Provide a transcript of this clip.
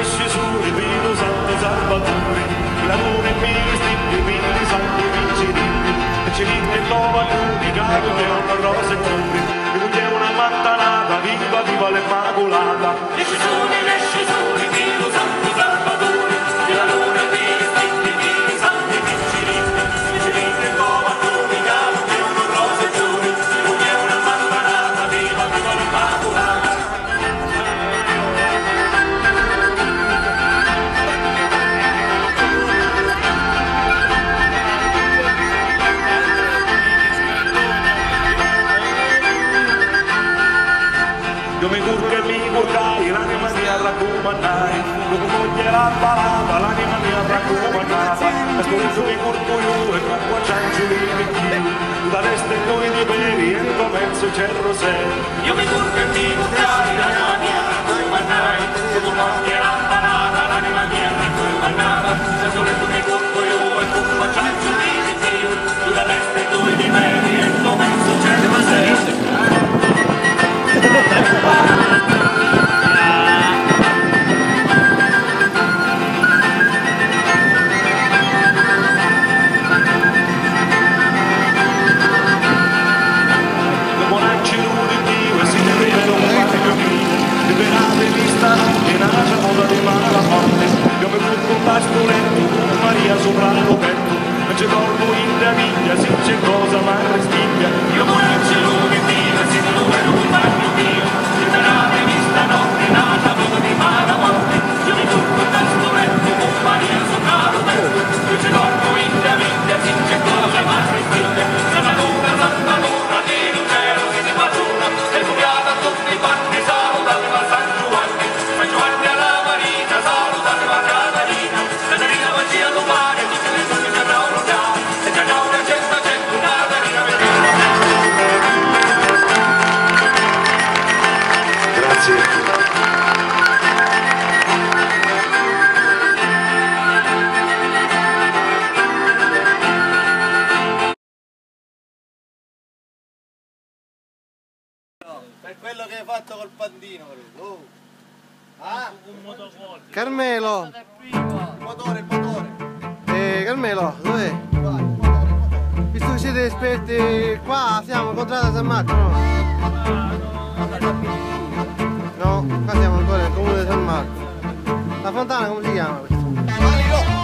esce su, Dio Santo Salvatore, la luna in mille stippi, mille santi vinciti, e ci rinde nuova l'unica, che è una rosa e cuore, e non è una mantanata, viva, viva l'Immacolata. Esce su, Dio Santo Salvatore, e la luna in mille stippi, mille santi vinciti, e ci rinde nuova l'unica, che è una rosa e cuore, e non è una mantanata, viva, viva l'Immacolata. Io mi curco e mi curcai, l'anima mia raccomandai, dopo moglie la balata, l'anima mia raccomandava, ascolto mi curco io e con qua ciancio mi vecchio, da destra e noi di veri, e in mezzo c'è il roseo. Io mi curco e mi curcai, l'anima mia raccomandai, dopo moglie la balata, l'anima mia raccomandava, ascolto mi curco io e con qua ciancio mi vecchio, da destra e noi di veri, e in mezzo c'è il roseo. Maria sopra il petto, non c'è corpo in daviglia, se c'è cosa ma respiglia. Io monacci lunghi Dio, si non un bagno mio, se verate vista notte, nata voce di mala morte. Io mi turco da sto letto, con Maria sopra il petto, non c'è corpo in daviglia, se c'è cosa ma respiglia. Santa Luna, di un cielo che si facciona, e curiata tutti i panni, salutati a San Giovanni alla Marina, salutati a Catarina, Catarina magia do mare, tutte le donne che avranno già, e già una cesta c'è una Catarina. Grazie. Per quello che hai fatto col pandino, oh. Ah? Carmelo! Il motore. Carmelo, dov'è? Visto che siete esperti qua, siamo incontrati a San Marco, no? No, qua siamo ancora nel comune di San Marco. La fontana come si chiama? Valiro!